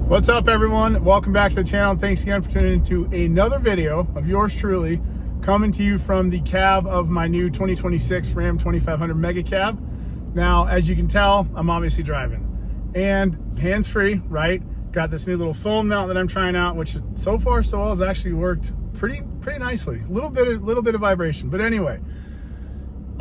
What's up, everyone? Welcome back to the channel. Thanks again for tuning into another video of yours truly, coming to you from the cab of my new 2026 Ram 2500 Mega Cab. Now, as you can tell, I'm obviously driving and hands-free, right? Got this new little phone mount that I'm trying out, which so far so well has actually worked pretty nicely. A little bit of vibration, but anyway.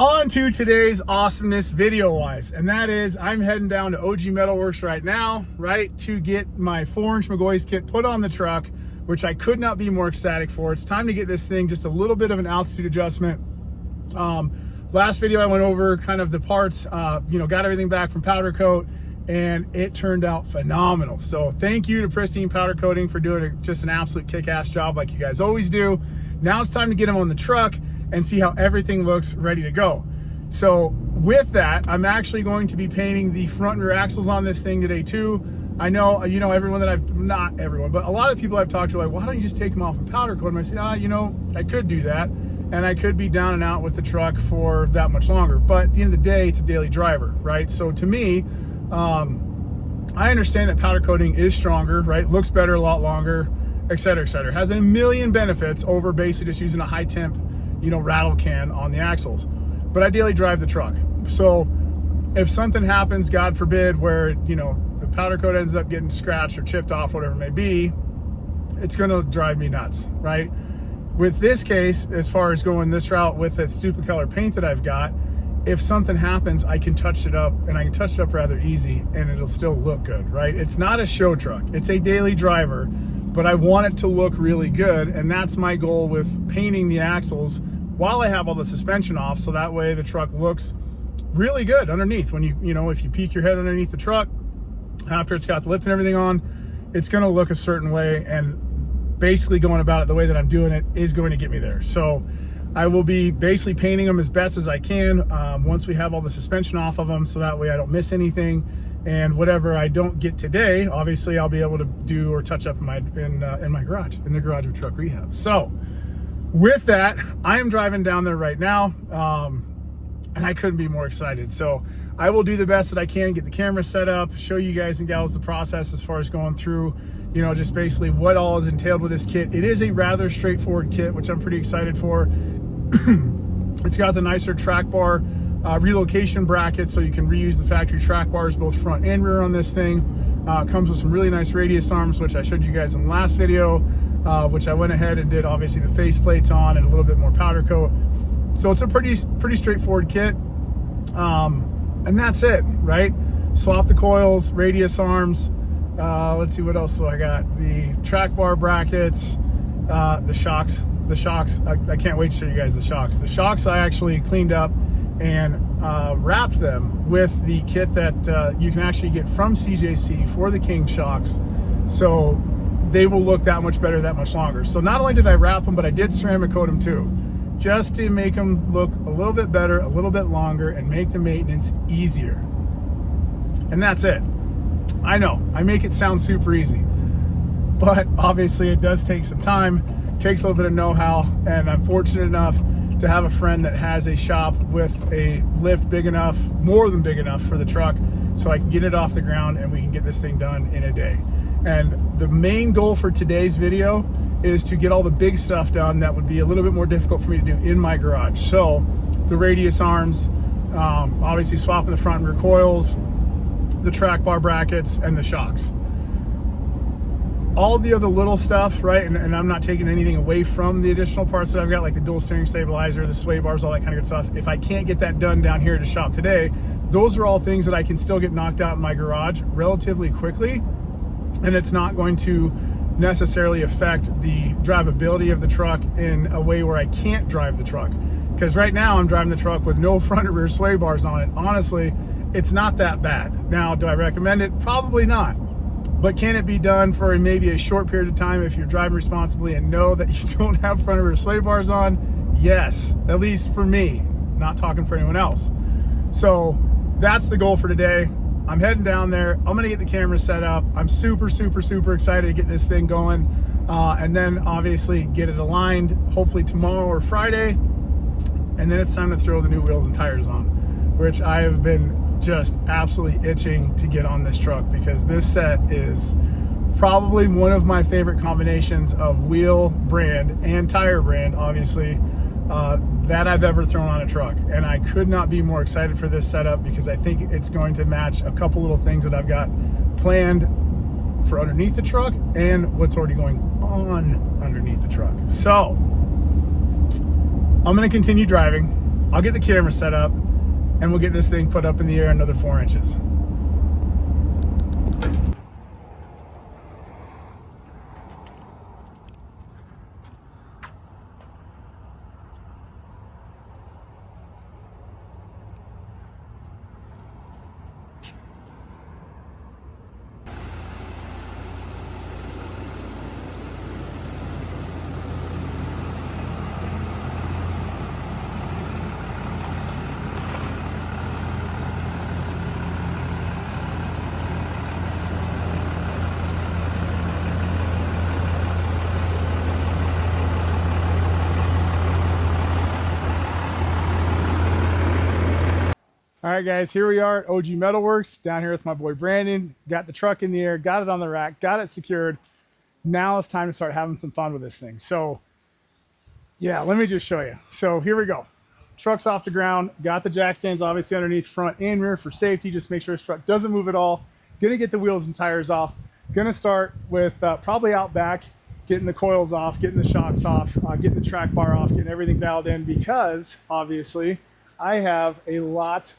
On to today's awesomeness video-wise, and that is I'm heading down to OG Metalworks right now, right, to get my 4-inch McGaughys kit put on the truck, which I could not be more ecstatic for. It's time to get this thing just a little bit of an altitude adjustment. Last video I went over kind of the parts, got everything back from powder coat, and it turned out phenomenal. So thank you to Pristine Powder Coating for doing just an absolute kick-ass job like you guys always do. Now it's time to get them on the truck and see how everything looks ready to go. So with that, I'm actually going to be painting the front and rear axles on this thing today too. I know, everyone that not everyone, but a lot of people I've talked to are like, why don't you just take them off and powder coat them? I said, I could do that, and I could be down and out with the truck for that much longer. But at the end of the day, it's a daily driver, right? So to me, I understand that powder coating is stronger, right? Looks better a lot longer, et cetera, et cetera. Has a million benefits over basically just using a high temp rattle can on the axles. But I daily drive the truck. So if something happens, God forbid, where, the powder coat ends up getting scratched or chipped off, whatever it may be, it's gonna drive me nuts, right? With this case, as far as going this route with that stupid color paint that I've got, if something happens, I can touch it up, and I can touch it up rather easy, and it'll still look good, right? It's not a show truck. It's a daily driver, but I want it to look really good, and that's my goal with painting the axles while I have all the suspension off, so that way the truck looks really good underneath. When if you peek your head underneath the truck, after it's got the lift and everything on, it's gonna look a certain way, and basically going about it the way that I'm doing it is going to get me there. So I will be basically painting them as best as I can once we have all the suspension off of them, so that way I don't miss anything. And whatever I don't get today, obviously I'll be able to do or touch up in my garage, in the garage of Truck Rehab. So with that, I am driving down there right now, and I couldn't be more excited. So I will do the best that I can, get the camera set up, show you guys and gals the process as far as going through, just basically what all is entailed with this kit. It is a rather straightforward kit, which I'm pretty excited for. It's got the nicer track bar relocation bracket, so you can reuse the factory track bars, both front and rear on this thing. Comes with some really nice radius arms, which I showed you guys in the last video, which I went ahead and did obviously the face plates on and a little bit more powder coat. So it's a pretty straightforward kit, and that's it, right? Swap the coils, radius arms. Let's see, what else do I got? The track bar brackets, the shocks. I can't wait to show you guys the shocks. The shocks I actually cleaned up and wrapped them with the kit that you can actually get from CJC for the King shocks. So they will look that much better, that much longer. So not only did I wrap them, but I did ceramic coat them too, just to make them look a little bit better, a little bit longer, and make the maintenance easier. And that's it. I know, I make it sound super easy, but obviously it does take some time, takes a little bit of know-how, and I'm fortunate enough to have a friend that has a shop with a lift big enough, more than big enough for the truck, so I can get it off the ground and we can get this thing done in a day. And the main goal for today's video is to get all the big stuff done that would be a little bit more difficult for me to do in my garage. So the radius arms, obviously swapping the front and rear coils, the track bar brackets, and the shocks. All the other little stuff, right? And I'm not taking anything away from the additional parts that I've got, like the dual steering stabilizer, the sway bars, all that kind of good stuff. If I can't get that done down here at the shop today, those are all things that I can still get knocked out in my garage relatively quickly. And it's not going to necessarily affect the drivability of the truck in a way where I can't drive the truck. Because right now I'm driving the truck with no front or rear sway bars on it. Honestly, it's not that bad. Now, do I recommend it? Probably not. But can it be done for maybe a short period of time if you're driving responsibly and know that you don't have front or rear sway bars on? Yes, at least for me, not talking for anyone else. So that's the goal for today. I'm heading down there. I'm gonna get the camera set up. I'm super excited to get this thing going. And then obviously get it aligned, hopefully tomorrow or Friday. And then it's time to throw the new wheels and tires on, which I have been just absolutely itching to get on this truck, because this set is probably one of my favorite combinations of wheel brand and tire brand, obviously, that I've ever thrown on a truck. And I could not be more excited for this setup because I think it's going to match a couple little things that I've got planned for underneath the truck and what's already going on underneath the truck. So I'm going to continue driving. I'll get the camera set up and we'll get this thing put up in the air another 4 inches. All right, guys, here we are at OG Metalworks, down here with my boy Brandon. Got the truck in the air, got it on the rack, got it secured. Now it's time to start having some fun with this thing. So yeah, let me just show you. So here we go. Truck's off the ground, got the jack stands obviously underneath front and rear for safety, just make sure this truck doesn't move at all. Gonna get the wheels and tires off. Gonna start with probably out back, getting the coils off, getting the shocks off, getting the track bar off, getting everything dialed in, because obviously I have a lot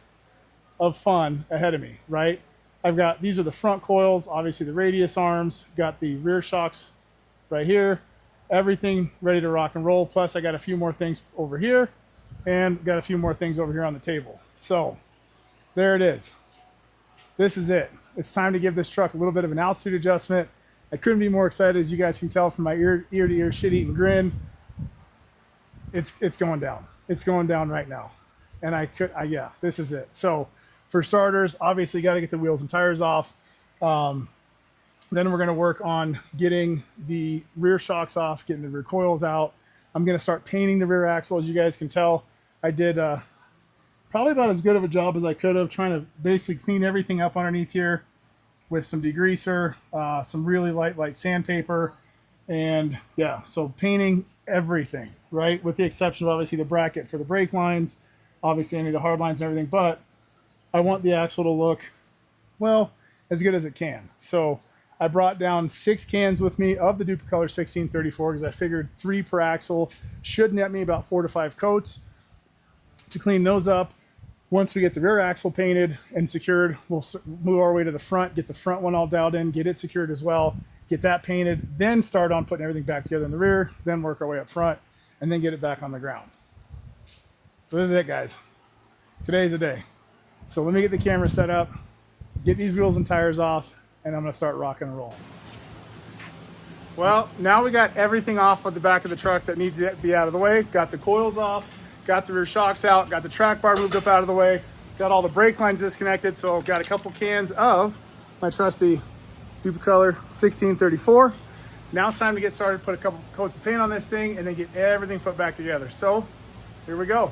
of fun ahead of me, right? I've got, these are the front coils, obviously the radius arms, got the rear shocks right here, everything ready to rock and roll. Plus I got a few more things over here and got a few more things over here on the table. So there it is. This is it. It's time to give this truck a little bit of an altitude adjustment. I couldn't be more excited, as you guys can tell from my ear to ear shit-eating grin. It's going down. It's going down right now. And yeah, this is it. So for starters, obviously got to get the wheels and tires off. Then we're going to work on getting the rear shocks off, getting the rear coils out. I'm going to start painting the rear axle. As you guys can tell, I did probably about as good of a job as I could have, trying to basically clean everything up underneath here with some degreaser, some really light sandpaper. And yeah, so painting everything, right? With the exception of obviously the bracket for the brake lines, obviously any of the hard lines and everything, but I want the axle to look, well, as good as it can. So I brought down 6 cans with me of the Duplicolor 1634 because I figured 3 per axle should net me about 4 to 5 coats. To clean those up, once we get the rear axle painted and secured, we'll move our way to the front, get the front one all dialed in, get it secured as well, get that painted, then start on putting everything back together in the rear, then work our way up front, and then get it back on the ground. So this is it, guys. Today's the day. So let me get the camera set up, get these wheels and tires off, and I'm gonna start rocking and rolling. Well, now we got everything off of the back of the truck that needs to be out of the way. Got the coils off, got the rear shocks out, got the track bar moved up out of the way, got all the brake lines disconnected, so I've got a couple cans of my trusty Duplicolor 1634. Now it's time to get started, put a couple coats of paint on this thing, and then get everything put back together. So here we go.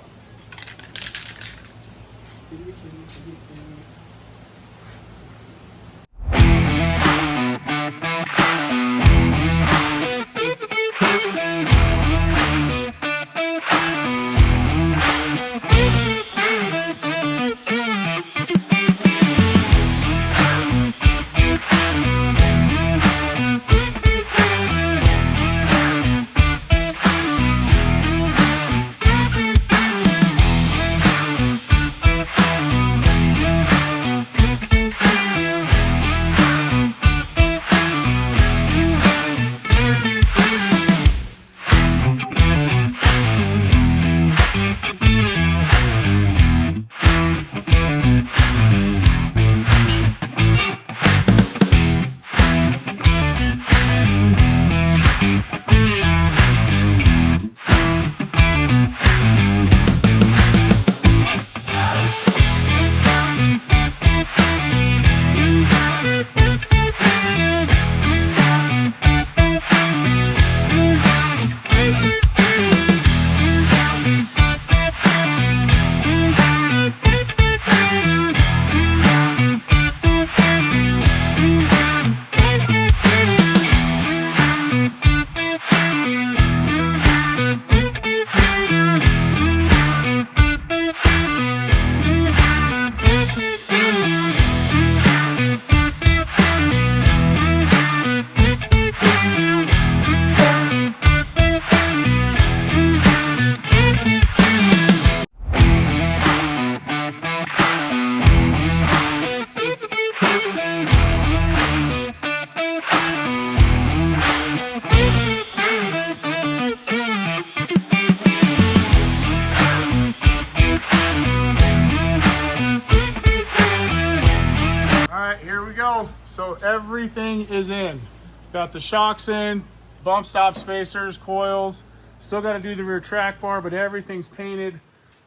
Got the shocks in, bump stop spacers, coils. Still got to do the rear track bar, but everything's painted.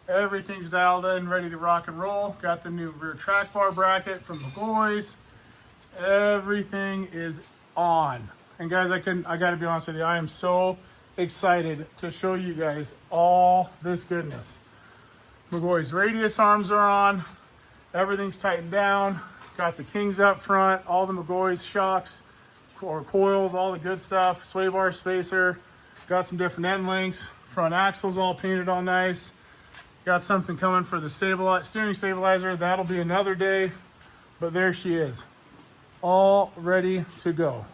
Everything's dialed in, ready to rock and roll. Got the new rear track bar bracket from McGaughys. Everything is on. And guys, I gotta be honest with you, I am so excited to show you guys all this goodness. McGaughys Radius arms are on. Everything's tightened down. Got the Kings up front, all the McGaughys shocks or coils, all the good stuff. Sway bar spacer. Got some different end links. Front axles all painted all nice. Got something coming for the steering stabilizer. That'll be another day, but there she is, all ready to go.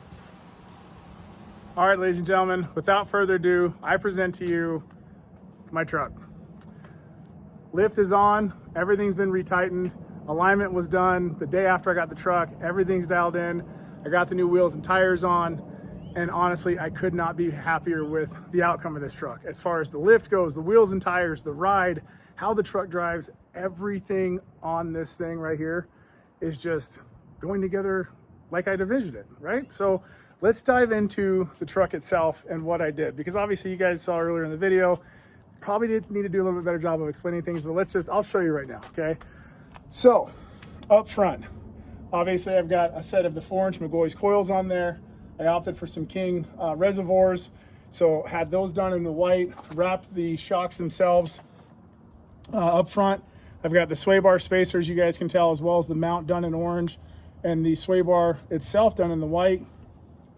All right, ladies and gentlemen, without further ado, I present to you my truck. Lift is on, everything's been retightened. Alignment was done the day after I got the truck. Everything's dialed in. I got the new wheels and tires on. And honestly, I could not be happier with the outcome of this truck. As far as the lift goes, the wheels and tires, the ride, how the truck drives, everything on this thing right here is just going together like I'd envisioned it, right? So let's dive into the truck itself and what I did, because obviously you guys saw earlier in the video, probably did need to do a little bit better job of explaining things, but I'll show you right now, okay? So up front, obviously I've got a set of the 4-inch McGaughys coils on there. I opted for some King reservoirs, so had those done in the white, wrapped the shocks themselves up front. I've got the sway bar spacers, you guys can tell, as well as the mount done in orange, and the sway bar itself done in the white.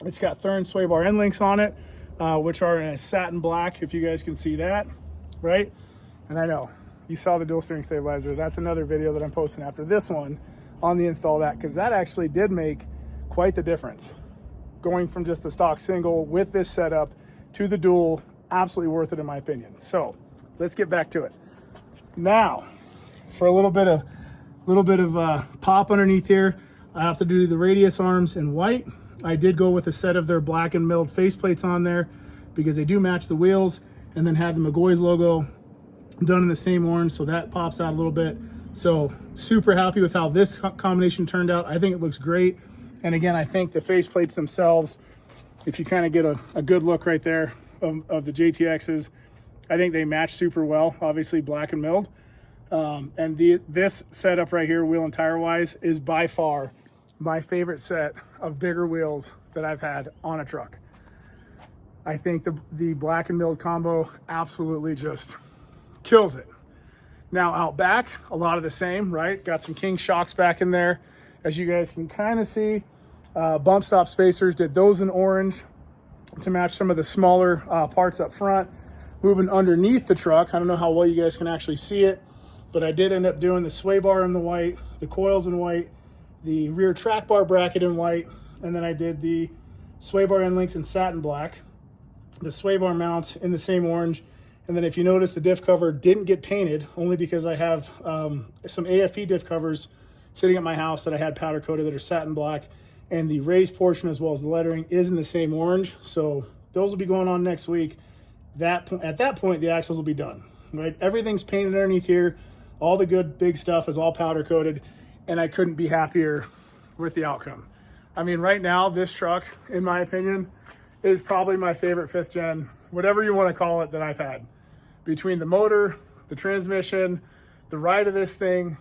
It's got Thurn sway bar end links on it, which are in a satin black, if you guys can see that, right? And I know, you saw the dual steering stabilizer. That's another video that I'm posting after this one on the install of that, because that actually did make quite the difference. Going from just the stock single with this setup to the dual, absolutely worth it in my opinion. So let's get back to it. Now, for a little bit of pop underneath here, I have to do the radius arms in white. I did go with a set of their black and milled faceplates on there because they do match the wheels, and then have the McGaughys logo done in the same orange, so that pops out a little bit. So super happy with how this combination turned out. I think it looks great. And again, I think the faceplates themselves, if you kind of get a good look right there of the JTXs, I think they match super well, obviously black and milled. And this setup right here, wheel and tire wise, is by far my favorite set of bigger wheels that I've had on a truck. I think the black and milled combo absolutely just kills it. Now out back, a lot of the same, right? Got some King shocks back in there. As you guys can kind of see, bump stop spacers, did those in orange to match some of the smaller parts up front. Moving underneath the truck, I don't know how well you guys can actually see it, but I did end up doing the sway bar in the white, the coils in white, the rear track bar bracket in white, and then I did the sway bar end links in satin black, the sway bar mounts in the same orange. And then if you notice, the diff cover didn't get painted, only because I have some AFE diff covers sitting at my house that I had powder coated that are satin black, and the raised portion as well as the lettering is in the same orange. So those will be going on next week. At that point, the axles will be done, right? Everything's painted underneath here. All the good big stuff is all powder coated, and I couldn't be happier with the outcome. I mean, right now, this truck, in my opinion, is probably my favorite 5th gen, whatever you want to call it, that I've had. Between the motor, the transmission, the ride of this thing,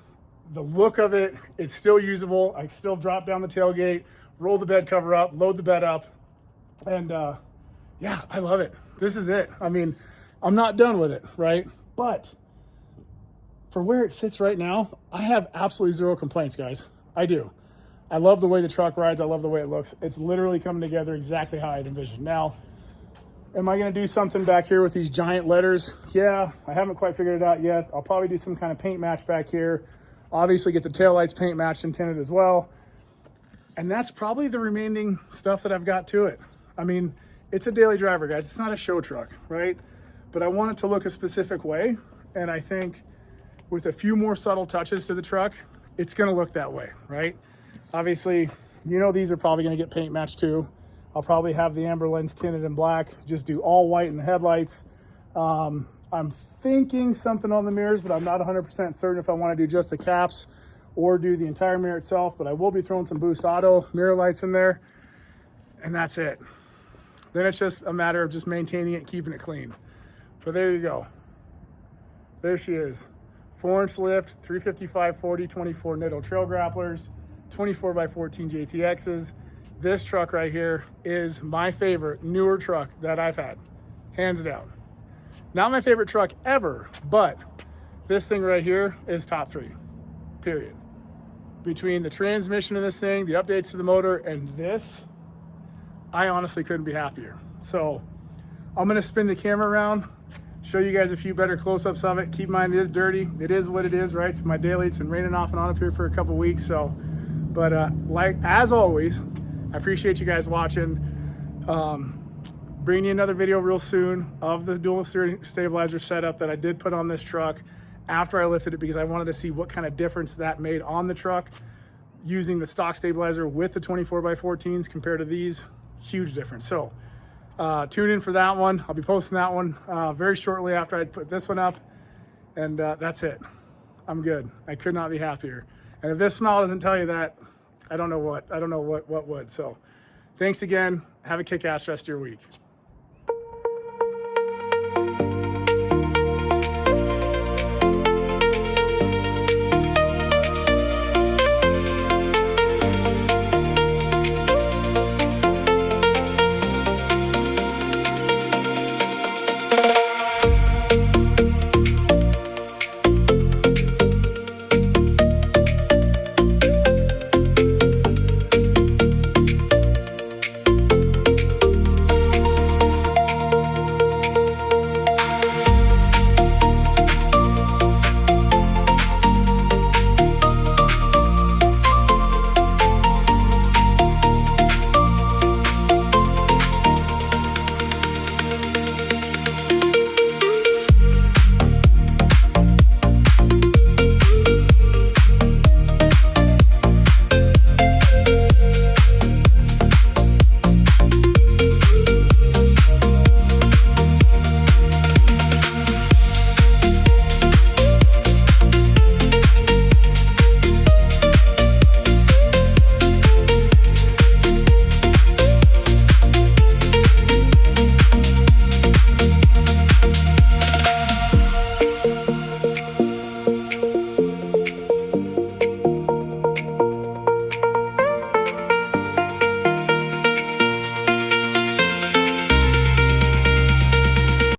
the look of it, it's still usable. I still drop down the tailgate, roll the bed cover up, load the bed up, and yeah, I love it. This is it. I mean, I'm not done with it, right? But for where it sits right now, I have absolutely zero complaints, guys. I do. I love the way the truck rides. I love the way it looks. It's literally coming together exactly how I'd envisioned. Now, am I going to do something back here with these giant letters? Yeah, I haven't quite figured it out yet. I'll probably do some kind of paint match back here. Obviously get the taillights paint matched and tinted as well. And that's probably the remaining stuff that I've got to it. I mean, it's a daily driver, guys. It's not a show truck, right? But I want it to look a specific way. And I think with a few more subtle touches to the truck, it's going to look that way, right? Obviously, you know, these are probably going to get paint matched too. I'll probably have the amber lens tinted in black, just do all white in the headlights. I'm thinking something on the mirrors, but I'm not 100% certain if I want to do just the caps or do the entire mirror itself, but I will be throwing some Boost Auto mirror lights in there. and that's it. Then it's just a matter of just maintaining it, keeping it clean. But there you go. There she is. 4-inch lift, 355/40 24 Nitto Trail Grapplers, 24x14 JTXs. This truck right here is my favorite newer truck that I've had, hands down. Not my favorite truck ever, but this thing right here is top 3, period. Between the transmission of this thing, the updates to the motor, and this, I honestly couldn't be happier. So I'm gonna spin the camera around, show you guys a few better close-ups of it. Keep in mind, it is dirty. It is what it is, right? It's my daily. It's been raining off and on up here for a couple weeks. So, but like as always, I appreciate you guys watching. Bringing you another video real soon of the dual stabilizer setup that I did put on this truck after I lifted it, because I wanted to see what kind of difference that made on the truck using the stock stabilizer with the 24x14s compared to these. Huge difference. So tune in for that one. I'll be posting that one very shortly after I put this one up, and that's it. I'm good. I could not be happier. And if this smile doesn't tell you that, I don't know what would. So thanks again. Have a kick-ass rest of your week.